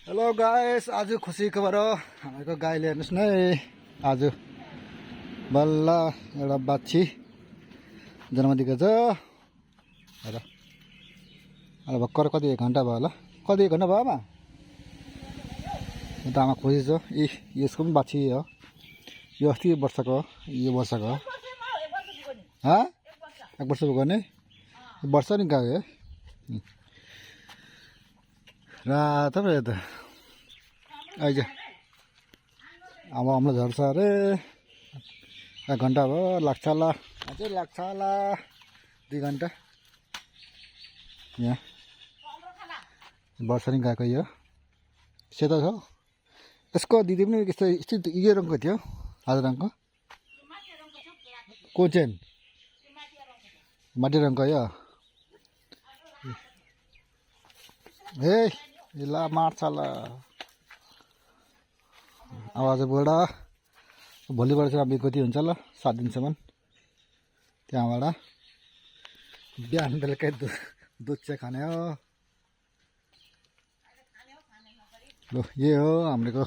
Hello guys, आज खुसी खबर हो। हामीको गाईले हेर्नुहोस् न आज बल्ल एउटा बाछी जन्म दिएको छ। हेर अब भर्खर कति 1 घन्टा भयो होला, कति 1 घन्टा भयो आमा? त आमा खुसी छ। यसको पनि बाछी हो, यो अस्ति वर्षको हो, यो वर्षको हो। 1 वर्ष पुग्यो नि, वर्ष नि गयो है। रातो पो त आइज अब अम्लो झर्छ अरे। 1 घन्टा भयो, लाग्छ होला, अझै लाग्छ होला 2 घन्टा। यहाँ वर्ष नि गएको यो सेतो छ। यसको दिदी पनि यस्तो यो रङको थियो, हाल रङको। को चाहिँ माटी रङको यो। ए ल मार्छ ल। अब आज बुढा भोलिबाट चाहिँ बिक्री हुन्छ ल 7 दिनसम्म। त्यहाँबाट बिहान बेलुकै दुध चाहिँ खाने हो। ल यो हो हाम्रो